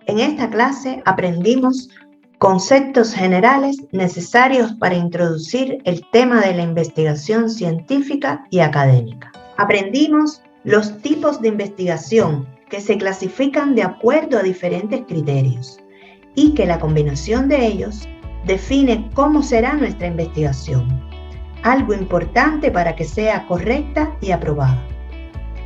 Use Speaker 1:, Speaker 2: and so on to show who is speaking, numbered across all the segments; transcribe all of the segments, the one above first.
Speaker 1: En esta clase aprendimos conceptos generales necesarios para introducir el tema de la investigación científica y académica. Aprendimos los tipos de investigación que se clasifican de acuerdo a diferentes criterios y que la combinación de ellos define cómo será nuestra investigación, algo importante para que sea correcta y aprobada.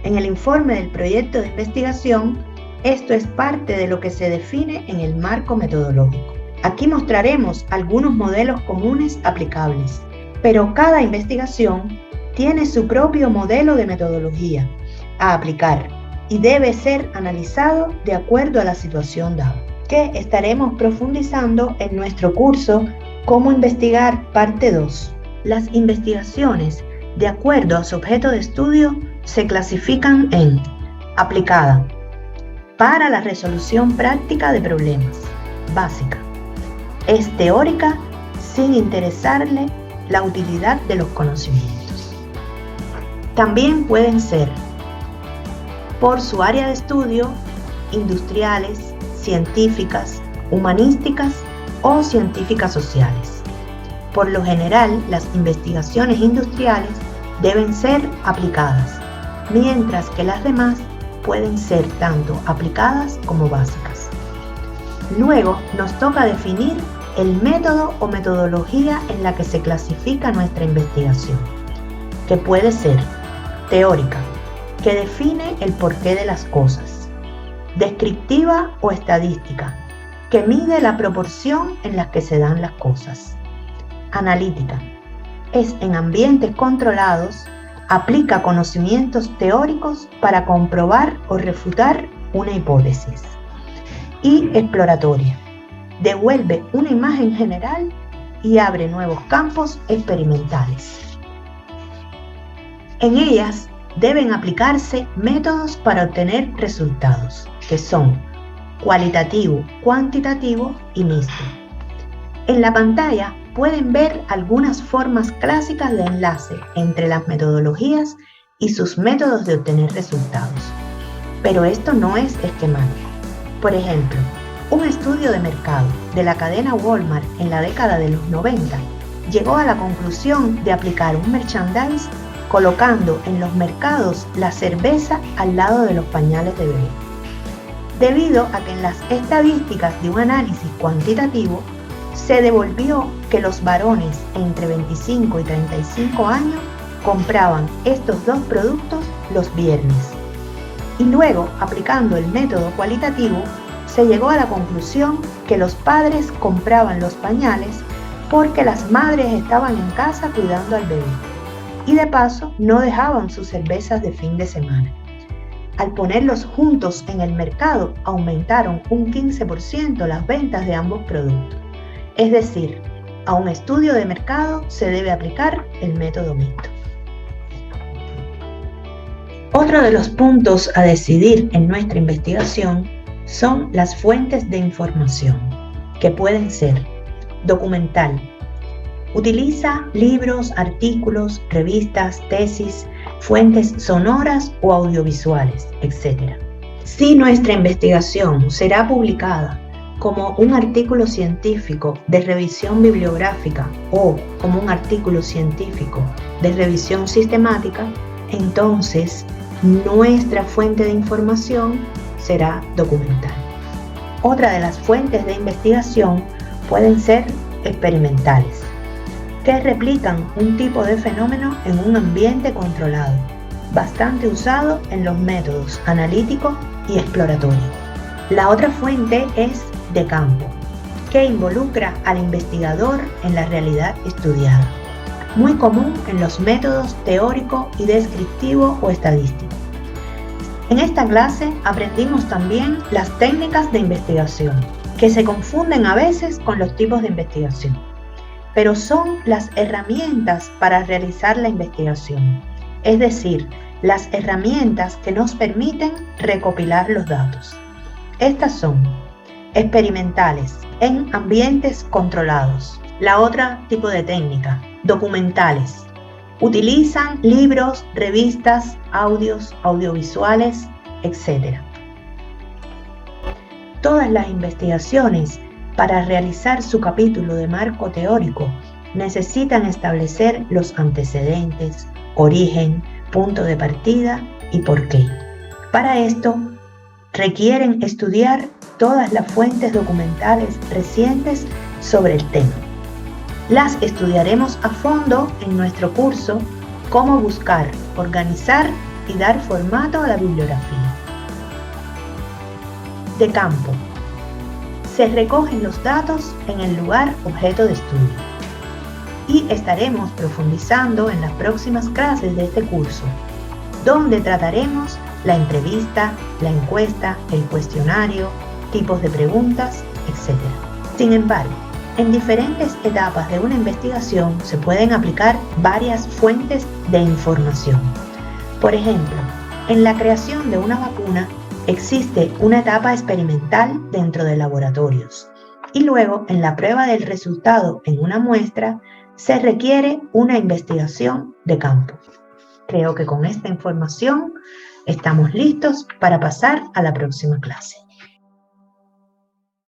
Speaker 1: En el informe del proyecto de investigación, esto es parte de lo que se define en el marco metodológico. Aquí mostraremos algunos modelos comunes aplicables, pero cada investigación tiene su propio modelo de metodología a aplicar y debe ser analizado de acuerdo a la situación dada, que estaremos profundizando en nuestro curso Cómo investigar, parte 2. Las investigaciones, de acuerdo a su objeto de estudio, se clasifican en aplicada, para la resolución práctica de problemas, básica. Es teórica sin interesarle la utilidad de los conocimientos. También pueden ser, por su área de estudio, industriales, científicas, humanísticas o científicas sociales. Por lo general, las investigaciones industriales deben ser aplicadas, mientras que las demás pueden ser tanto aplicadas como básicas. Luego nos toca definir el método o metodología en la que se clasifica nuestra investigación, que puede ser teórica, que define el porqué de las cosas, descriptiva o estadística, que mide la proporción en la que se dan las cosas, analítica, es en ambientes controlados, aplica conocimientos teóricos para comprobar o refutar una hipótesis. Y exploratoria, devuelve una imagen general y abre nuevos campos experimentales. En ellas deben aplicarse métodos para obtener resultados, que son cualitativo, cuantitativo y mixto. En la pantalla pueden ver algunas formas clásicas de enlace entre las metodologías y sus métodos de obtener resultados. Pero esto no es esquemático. Por ejemplo, un estudio de mercado de la cadena Walmart en la década de los 90 llegó a la conclusión de aplicar un merchandise colocando en los mercados la cerveza al lado de los pañales de bebé. Debido a que en las estadísticas de un análisis cuantitativo se devolvió que los varones entre 25 y 35 años compraban estos dos productos los viernes. Y luego, aplicando el método cualitativo, se llegó a la conclusión que los padres compraban los pañales porque las madres estaban en casa cuidando al bebé y de paso no dejaban sus cervezas de fin de semana. Al ponerlos juntos en el mercado, aumentaron un 15% las ventas de ambos productos. Es decir, a un estudio de mercado se debe aplicar el método mixto. Otro de los puntos a decidir en nuestra investigación son las fuentes de información, que pueden ser documental. Utiliza libros, artículos, revistas, tesis, fuentes sonoras o audiovisuales, etc. Si nuestra investigación será publicada como un artículo científico de revisión bibliográfica o como un artículo científico de revisión sistemática, entonces nuestra fuente de información será documental. Otra de las fuentes de investigación pueden ser experimentales, que replican un tipo de fenómeno en un ambiente controlado, bastante usado en los métodos analítico y exploratorio. La otra fuente es de campo, que involucra al investigador en la realidad estudiada, muy común en los métodos teórico y descriptivo o estadístico. En esta clase aprendimos también las técnicas de investigación, que se confunden a veces con los tipos de investigación, pero son las herramientas para realizar la investigación, es decir, las herramientas que nos permiten recopilar los datos. Estas son experimentales, en ambientes controlados. La otra tipo de técnica, documentales. Utilizan libros, revistas, audios, audiovisuales, etc. Todas las investigaciones, para realizar su capítulo de marco teórico, necesitan establecer los antecedentes, origen, punto de partida y por qué. Para esto, requieren estudiar todas las fuentes documentales recientes sobre el tema. Las estudiaremos a fondo en nuestro curso Cómo buscar, organizar y dar formato a la bibliografía. De campo. Se recogen los datos en el lugar objeto de estudio. Y estaremos profundizando en las próximas clases de este curso, donde trataremos la entrevista, la encuesta, el cuestionario, tipos de preguntas, etc. Sin embargo, en diferentes etapas de una investigación se pueden aplicar varias fuentes de información. Por ejemplo, en la creación de una vacuna existe una etapa experimental dentro de laboratorios y luego en la prueba del resultado en una muestra se requiere una investigación de campo. Creo que con esta información estamos listos para pasar a la próxima clase.